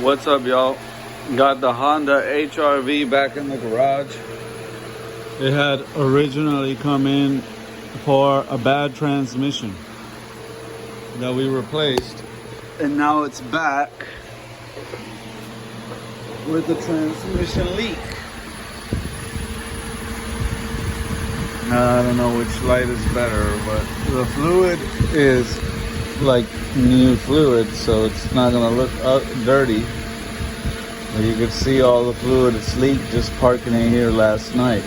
What's up, y'all? Got the Honda HRV back in the garage. It had originally come in for a bad transmission that we replaced, and now it's back with the transmission leak. I don't know which light is better, but the fluid is like new fluid, so it's not gonna look dirty. But you can see all the fluid it's leaked just parking in here last night.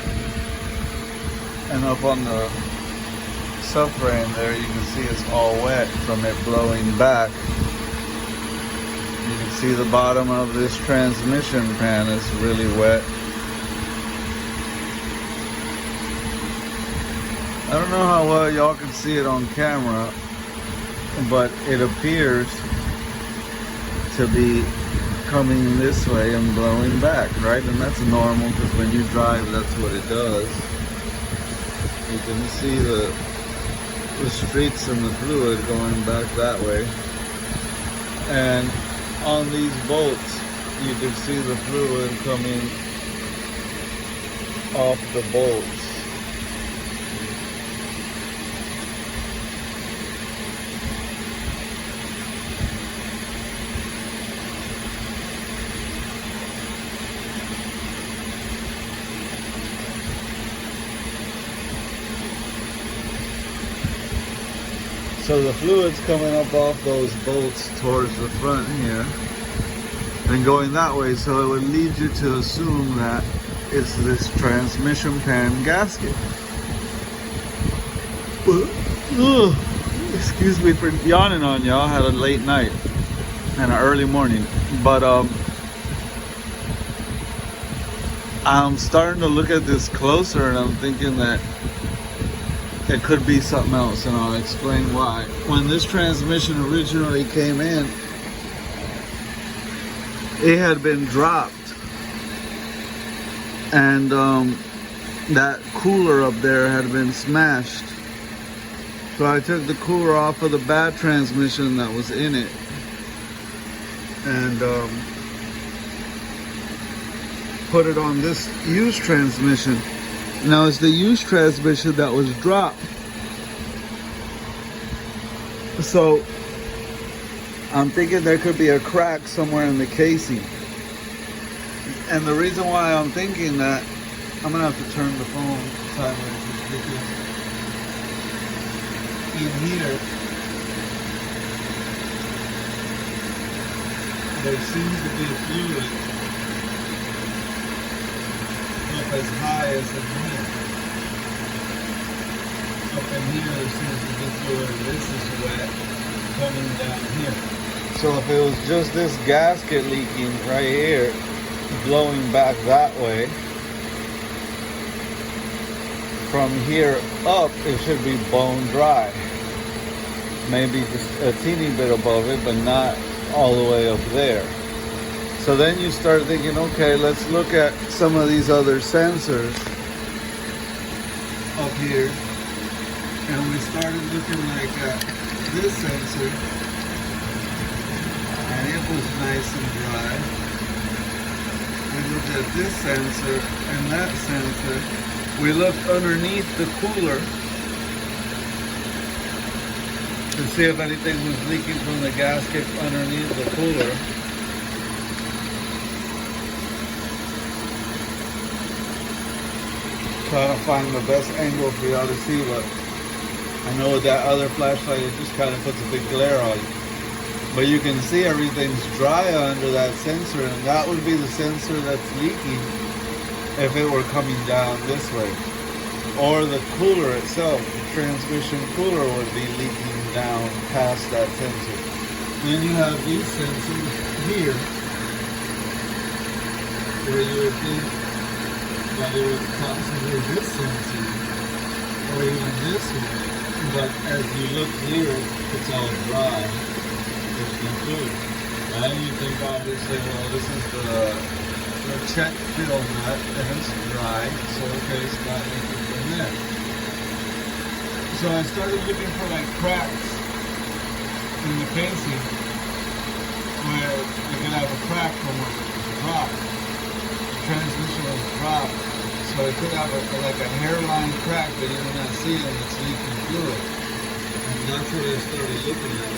And up on the subframe there, you can see it's all wet from it blowing back. You can see the bottom of this transmission pan is really wet. I don't know how well y'all can see it on camera, but it appears to be coming this way and blowing back, right? And that's normal, because when you drive, that's what it does. You can see the streaks and the fluid going back that way. And on these bolts, you can see the fluid coming off the bolts. So the fluid's coming up off those bolts towards the front here and going that way, so it would lead you to assume that it's this transmission pan gasket. Excuse me for yawning on y'all. Had a late night and an early morning, but I'm starting to look at this closer, and I'm thinking that it could be something else, and I'll explain why. When this transmission originally came in, it had been dropped, and that cooler up there had been smashed. So I took the cooler off of the bad transmission that was in it, and put it on this used transmission. Now it's the used transmission that was dropped. So I'm thinking there could be a crack somewhere in the casing. And the reason why I'm thinking that, I'm gonna have to turn the phone sideways, because in here there seems to be fluid up as high as in here. Up in here there seems to be fluid, and this is wet coming down here. So if it was just this gasket leaking right here, blowing back that way, from here up it should be bone dry. Maybe just a teeny bit above it, but not all the way up there. So then you start thinking, okay, let's look at some of these other sensors up here. And we started looking like at this sensor, and it was nice and dry. We looked at this sensor and that sensor. We looked underneath the cooler to see if anything was leaking from the gasket underneath the cooler. Trying to find the best angle for y'all to see, but I know with that other flashlight it just kind of puts a big glare on it. But you can see everything's dry under that sensor, and that would be the sensor that's leaking if it were coming down this way. Or the cooler itself, the transmission cooler, would be leaking down past that sensor. Then you have these sensors here, where you would think that it was possibly this sensor, or even this one. But as you look here, it's all dry. There's no fluid. And you think obviously, well, this is the check fill nut, and it's dry, so okay, it's not leaking from there. So I started looking for like cracks in the casing where you could have a crack from a drop. The transmission was dropped. So it could have like a hairline crack, but you're not seeing it, it's leaking fluid. And that's what I started looking at.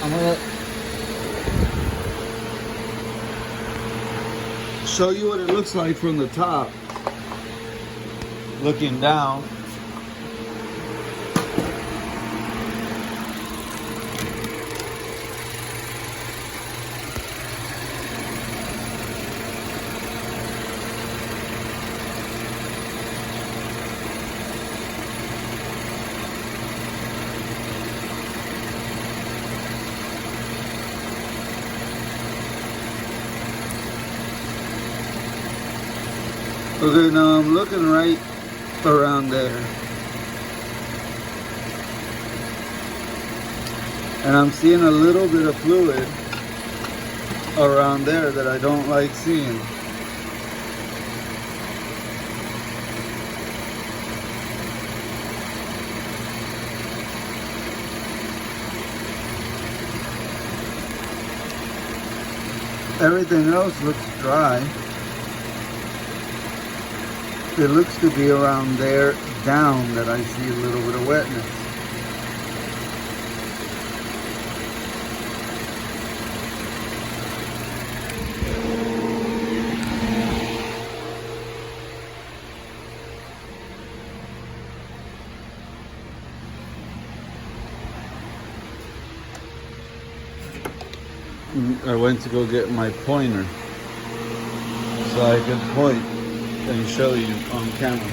I'm gonna show you what it looks like from the top, looking down. Okay, now I'm looking right around there. And I'm seeing a little bit of fluid around there that I don't like seeing. Everything else looks dry. It looks to be around there down that I see a little bit of wetness. I went to go get my pointer so I could point and show you on camera.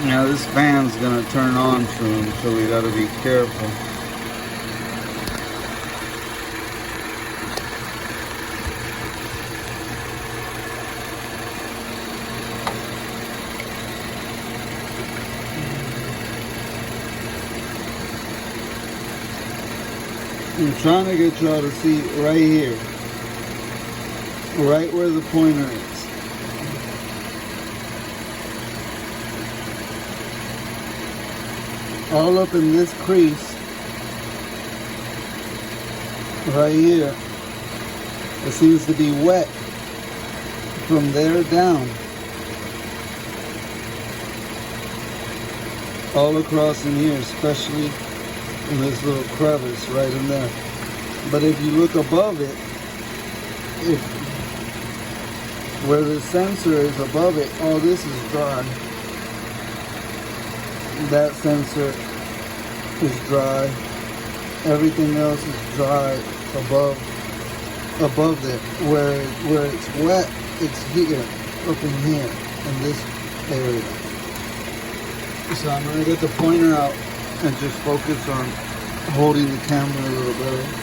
Now this fan's gonna turn on soon, so we gotta be careful. I'm trying to get y'all to see right here, right where the pointer is. All up in this crease, right here, it seems to be wet from there down. All across in here, especially in this little crevice right in there. But if you look above it, where the sensor is above it, all this is dry. That sensor is dry. Everything else is dry above it. Where it's wet, it's here, up in here, in this area. So I'm gonna get the pointer out and just focus on holding the camera a little better.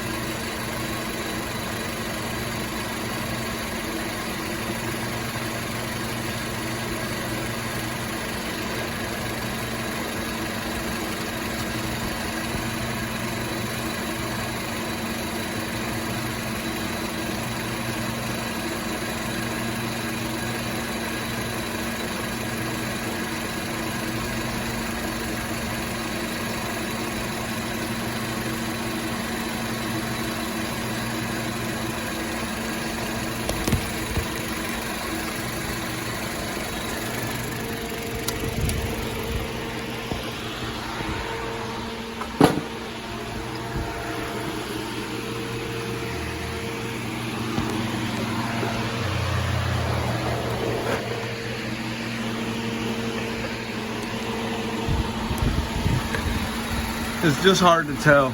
It's just hard to tell,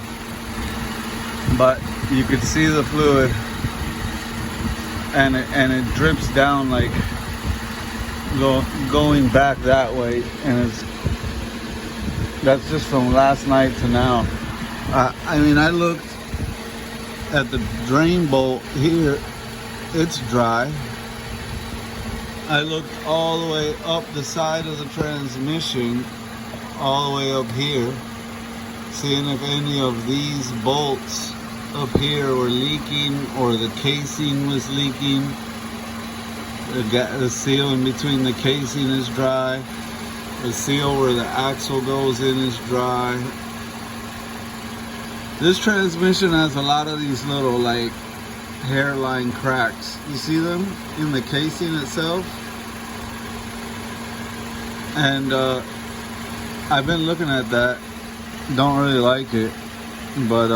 but you could see the fluid, and it drips down like going back that way, and that's just from last night to now. I mean, I looked at the drain bolt here; it's dry. I looked all the way up the side of the transmission, all the way up here, seeing if any of these bolts up here were leaking or the casing was leaking. The seal in between the casing is dry. The seal where the axle goes in is dry. This transmission has a lot of these little like hairline cracks. You see them in the casing itself? And I've been looking at that. Don't really like it. But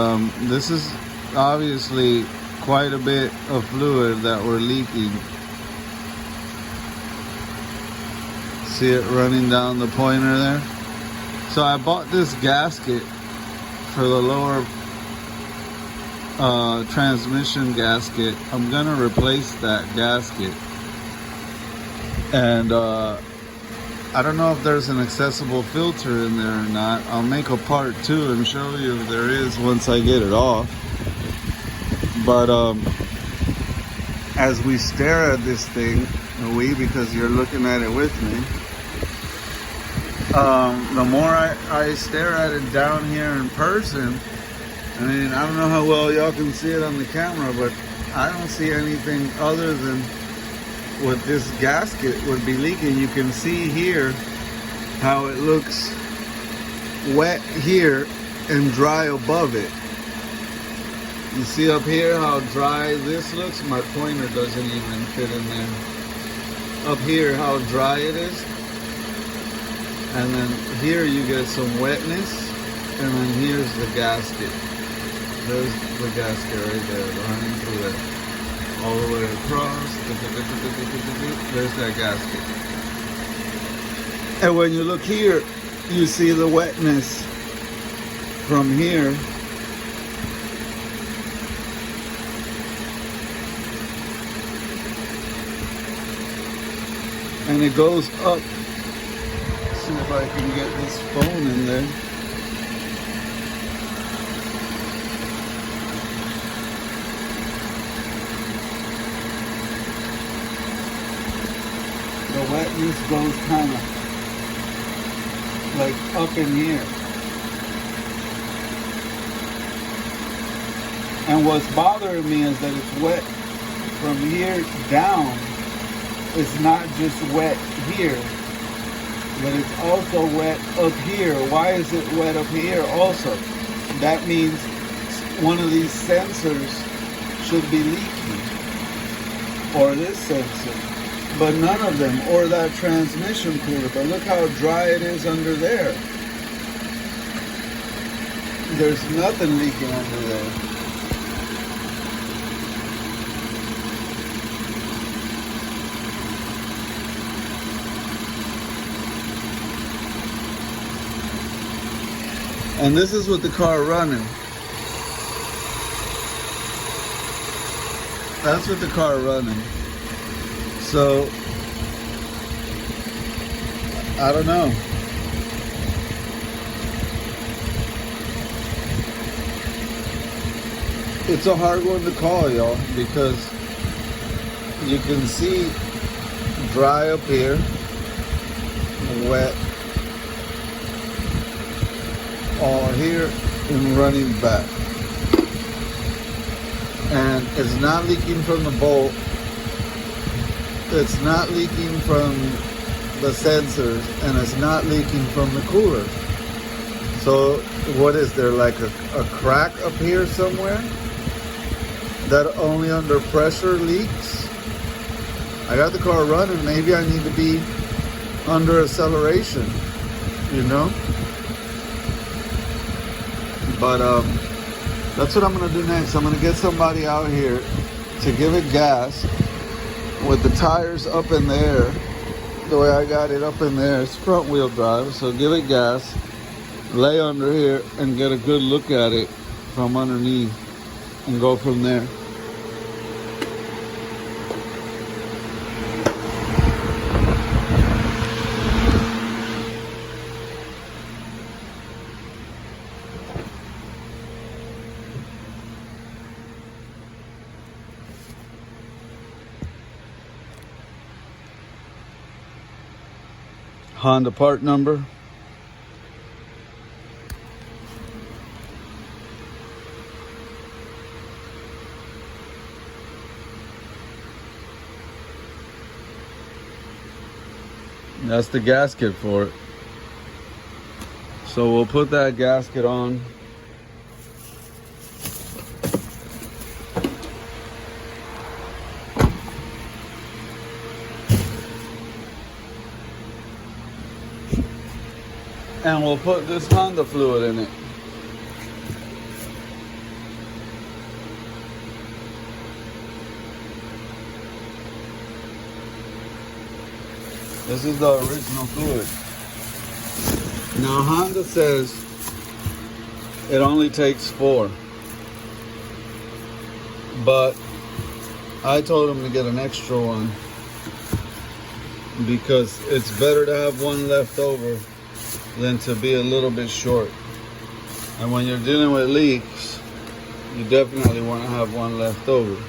this is obviously quite a bit of fluid that we're leaking. See it running down the pointer there? So I bought this gasket for the lower transmission gasket. I'm gonna replace that gasket. And I don't know if there's an accessible filter in there or not. I'll make a part 2 and show you if there is once I get it off. But as we stare at this thing, because you're looking at it with me, the more I stare at it down here in person, I mean, I don't know how well y'all can see it on the camera, but I don't see anything other than what this gasket would be leaking. You can see here how it looks wet here and dry above it. You see up here how dry this looks? My pointer doesn't even fit in there. Up here how dry it is. And then here you get some wetness. And then here's the gasket. There's the gasket right there, running through it. All the way across. There's that gasket. And when you look here, you see the wetness from here. And it goes up. Let's see if I can get this phone in there. The wetness goes kind of like up in here. And what's bothering me is that it's wet from here down. It's not just wet here, but it's also wet up here. Why is it wet up here also? That means one of these sensors should be leaking, or this sensor, but none of them, or that transmission cooler. But look how dry it is under there. There's nothing leaking under there. And this is with the car running. That's with the car running. So, I don't know. It's a hard one to call, y'all, because you can see dry up here, wet all here, and running back. And it's not leaking from the bolt. It's not leaking from the sensors, and it's not leaking from the cooler. So what is there, like a crack up here somewhere that only under pressure leaks? I got the car running. Maybe I need to be under acceleration, you know? But that's what I'm gonna do next. I'm gonna get somebody out here to give it gas with the tires up in there. The way I got it up in there, it's front wheel drive. So give it gas, lay under here, and get a good look at it from underneath, and go from there. Honda part number. That's the gasket for it. So we'll put that gasket on. And we'll put this Honda fluid in it. This is the original fluid. Now Honda says it only takes 4. But I told him to get an extra one because it's better to have one left over than to be a little bit short. And when you're dealing with leaks, you definitely want to have one left over.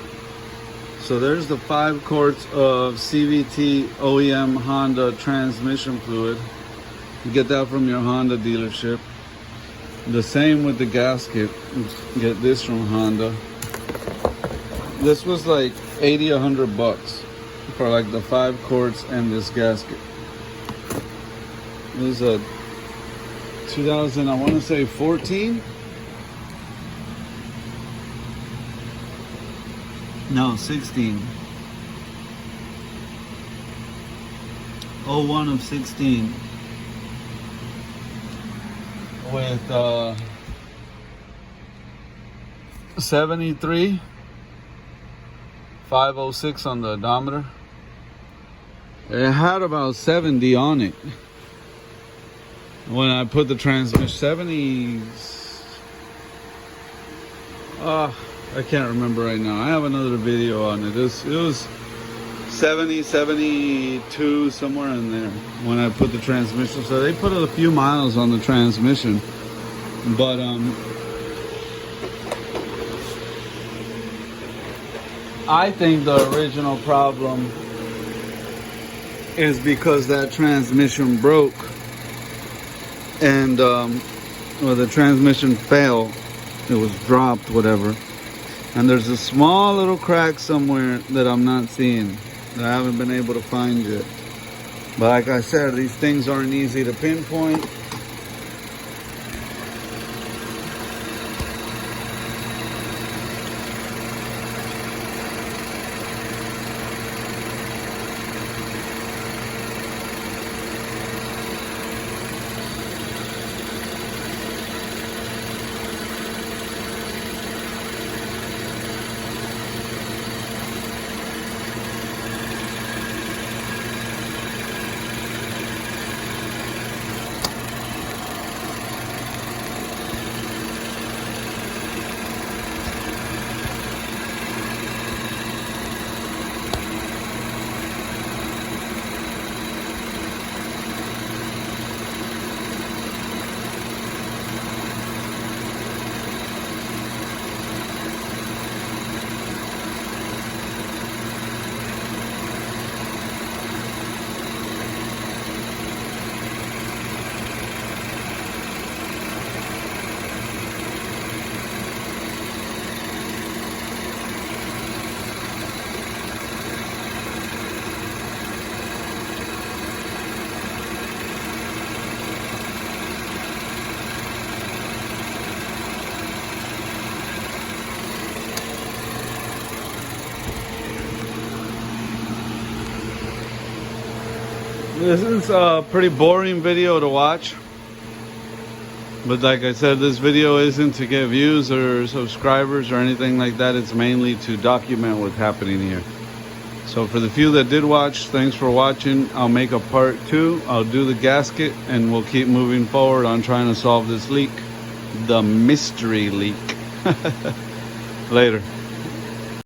So there's the 5 quarts of CVT OEM Honda transmission fluid. You get that from your Honda dealership. The same with the gasket. Get this from Honda. This was like 80, $100 for like the 5 quarts and this gasket. This is a 2000, I want to say 14? No, 16. 01 of 16. With 73, 506 on the odometer. It had about 70 on it when I put the transmission. 70s. I can't remember right now. I have another video on it. It was 70, 72, somewhere in there when I put the transmission. So they put a few miles on the transmission. But I think the original problem is because that transmission broke and well, the transmission failed. It was dropped, whatever. And there's a small little crack somewhere that I'm not seeing, that I haven't been able to find yet. But like I said, these things aren't easy to pinpoint. This is a pretty boring video to watch, but like I said, this video isn't to get views or subscribers or anything like that. It's mainly to document what's happening here. So for the few that did watch, thanks for watching. I'll make a part 2. I'll do the gasket and we'll keep moving forward on trying to solve this leak, the mystery leak. Later.